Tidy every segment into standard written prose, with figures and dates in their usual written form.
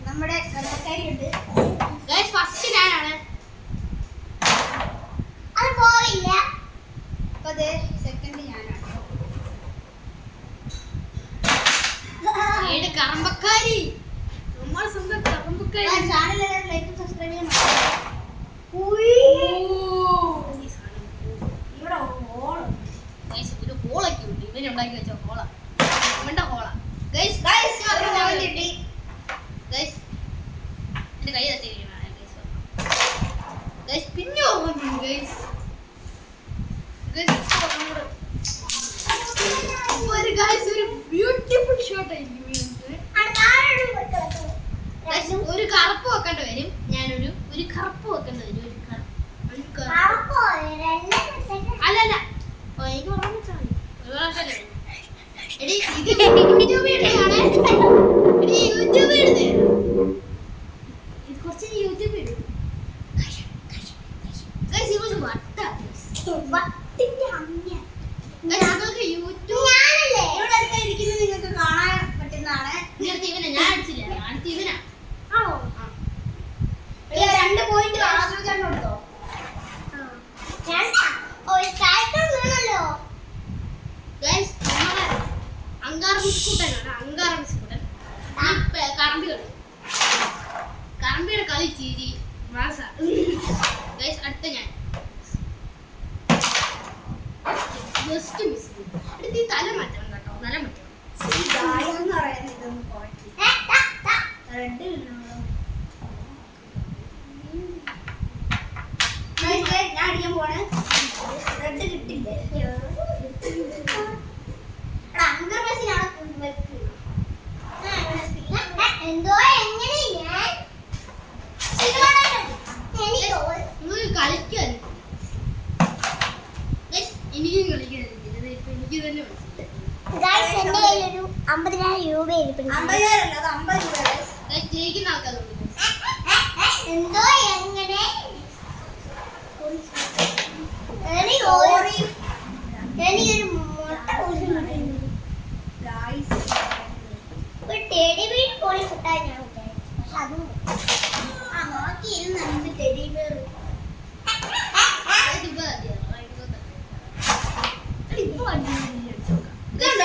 നമ്മുടെ കടക്കാരിയുണ്ട്. ഫസ്റ്റ് ഞാനാണ്. അത് പോയില്ല. അപ്പൊ സെക്കൻഡ് ഞാനാണ്. കറമ്പക്കാരി, നമ്മുടെ സ്വന്തം കറമ്പക്കാരി. ചാനൽ ലൈക്ക് സബ്സ്ക്രൈബ് ചെയ്യണം. ഇവിടെ ഒരു ഹോളൊക്കെ ഉണ്ട്. ഇവനുണ്ടാക്കി വെച്ച ഹോള, ഇവന്റെ ഹോള. എന്റെ കൈ തട്ടിയിരിക്കണം. പിന്നെ ഒരു ബ്യൂട്ടിഫുൾ ഷോട്ട് ആയിരിക്കും. ഒരു കറുപ്പ് വെക്കേണ്ടി വരും. ഞാനൊരു കറുപ്പ് വെക്കേണ്ടി വരും. അല്ലല്ല, എനിക്ക് ഓർമ്മിച്ചാൽ മതി. ഒരു പ്രാവശ്യം എടി ഇത് യൂട്യൂബ് ഇടുകയാണ്. എടി യൂട്യൂബ് ഇടുന്നേ, ഇത് കുറച്ച് യൂട്യൂബ് ഇടും. നിങ്ങൾക്ക് കാണാൻ പറ്റുന്നതാണ്. ഇവനെ ഞാൻ അടിച്ചില്ല, അടുത്ത് ഇവനാ. രണ്ട് പോയിന്റ് ആദ്യം അങ്കാറ ബിസ്കൂട്ടനാണ്. അങ്കാറ ബിസ്കൂട്ടൻ കറമ്പി കളി. കറമ്പിയുടെ കളി ചിരി മാസ. അടുത്ത ഞാൻ ജസ്റ്റ് മിസ്. അടുത്ത് ഈ തല മാറ്റണം കേട്ടോ, തല മാറ്റണം. ഞാൻ അടിക്കാൻ പോണ്. റെഡ് കിട്ടില്ലേ? എന്തോ എങ്ങനെ ഞാൻ കളിക്കാൻ എനിക്കും കളിക്കാൻ എനിക്ക് തന്നെ ഒരു 50,000 രൂപ ജയിക്കുന്ന ആൾക്കാരുണ്ട്. എന്തോ എങ്ങനെ എനിക്കൊരു ഒരു ടെഡി ബിയർ പോലെ കിട്ടാൻ ഞാൻ വിചാരിച്ചു. പക്ഷെ അതും നോക്കിയിരുന്ന് ടെഡി ബിയർ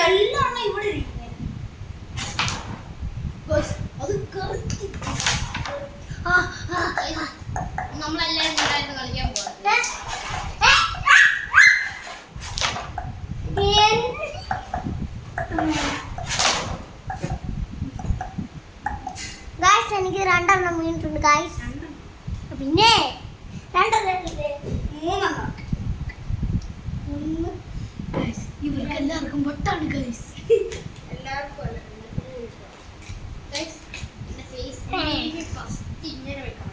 എല്ലാം ഇവിടെ ഇരിക്കുന്നത്. നമ്മളെല്ലാരും കൂടായിട്ട് കളിക്കാൻ പോകാം. എനിക്ക് 2 വീണിട്ടുണ്ട് ഗായ്സ്. പിന്നെ 3 ഇവർക്ക് എല്ലാവർക്കും പൊട്ടാണ് ഗൈസ്. എല്ലാവർക്കും ഇങ്ങനെ വെക്കണം.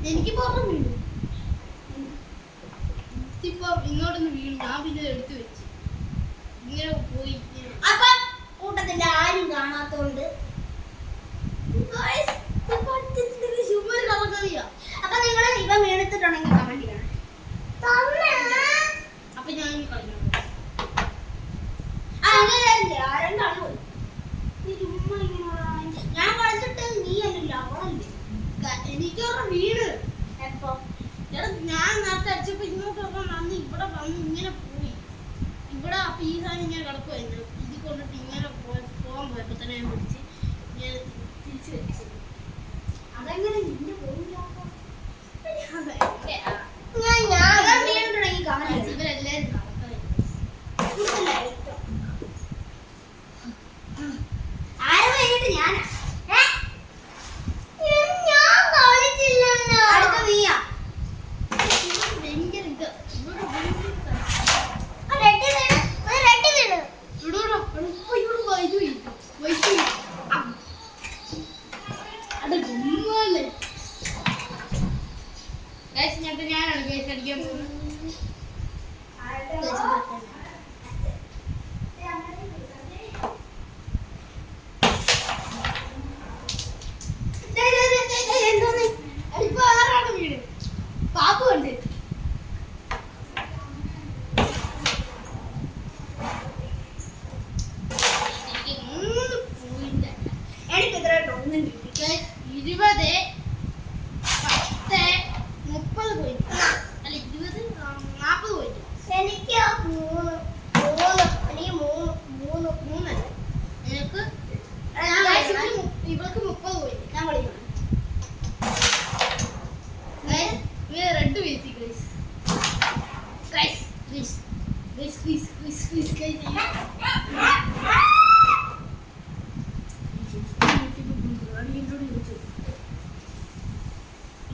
എനിക്കിപ്പോ വീണു. ഇപ്പൊ ഇങ്ങോട്ടൊന്ന് വീണു. ഞാൻ പിന്നെ എടുത്തു വെച്ച് ഇങ്ങനെ പോയി. അപ്പൊ കൂട്ടത്തിന്റെ ആരും കാണാത്തോണ്ട് അപ്പൊ നിങ്ങൾ ഇവ വീണിട്ടുണ്ടെങ്കിൽ കമന്റ് ചെയ്യണം. അപ്പൊ ഞാൻ കളിക്കണം. രണ്ടാണ് പോയി. നീ ചുമ്മാ ഇങ്ങനെ ഞാൻ കളിച്ചിട്ട് നീ അല്ലല്ലോ അവളല്ലേ. എനിക്കൊരു വീട് എപ്പോ ഞാൻ നേരത്തെ അടിച്ചപ്പോ ഇങ്ങോട്ട് വന്ന് ഇവിടെ വന്ന് ഇങ്ങനെ പോയി. ഇവിടെ അപ്പൊ ഈ സാധനം ഇങ്ങനെ കിടക്കുമായിരുന്നു. ഇത് കൊണ്ടിട്ട് ഇങ്ങനെ പോകാൻ പോയപ്പോ തന്നെ ഞാൻ പിടിച്ച് ഞാൻ തിരിച്ചു വെച്ചു. അതെങ്ങനെ നിന്റെ പോയില്ല? ഇവരെല്ലാരും ആരും കഴിഞ്ഞിട്ട് ഞാനാ.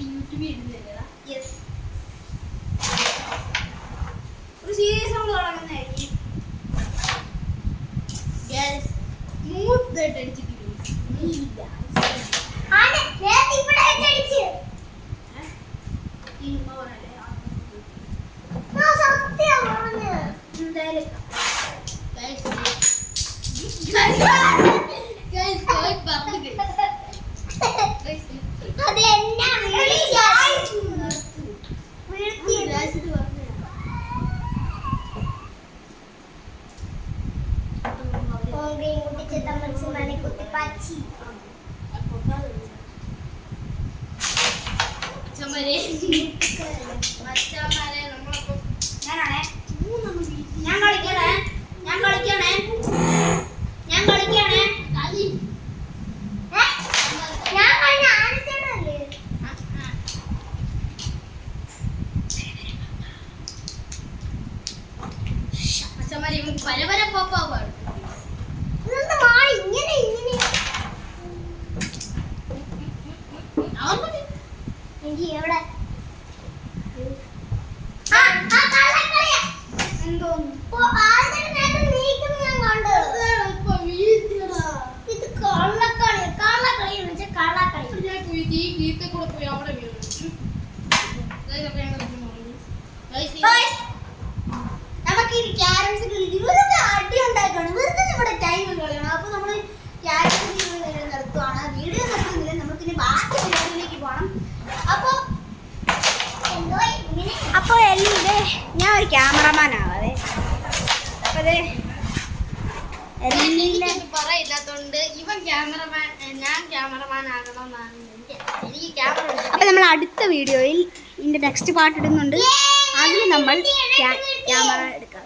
യൂട്യൂബിൽ ഇടുന്നില്ലടാ. യെസ്, ഒരു സീരീസ് കൊണ്ട് തുടങ്ങുന്നതായിരിക്കും. മൂത്തായിട്ട് അടിച്ചിട്ടില്ല. ഞാൻ കളിക്കണേ. പല പല പോപ്പാവാണ്. എവിടെ എന്തോ ഇത് കള്ളക്കളി എന്ന് വെച്ചാൽ കള്ളക്കളി. കൂടെ പോയി അവിടെ വീണു. നമുക്ക് ഈ ക്യാരംസ് വെറുതെ അടി ഉണ്ടാക്കണം, വെറുതെ നമ്മുടെ ടൈം കളയണം. അപ്പൊ നമ്മള് ക്യാരംസ് നിർത്തുവാണ്, വീഡിയോ നിർത്തുന്നില്ല. നമുക്കിനി ബാക്കി വീഡിയോയിലേക്ക് പോകണം. അപ്പൊ എല്ലാം ഞാൻ ഒരു ക്യാമറമാൻ ആവാതെ പറയില്ലാത്തോണ്ട് ഇവൻ ക്യാമറമാൻ, ഞാൻ ക്യാമറമാൻ ആകണമെന്നാണ് എനിക്ക് ക്യാമറ. അപ്പൊ നമ്മൾ അടുത്ത വീഡിയോയിൽ ഇതിന്റെ നെക്സ്റ്റ് പാർട്ട് ഇടുന്നുണ്ട്. അതിൽ നമ്മൾ ക്യാമറ എടുക്കാം.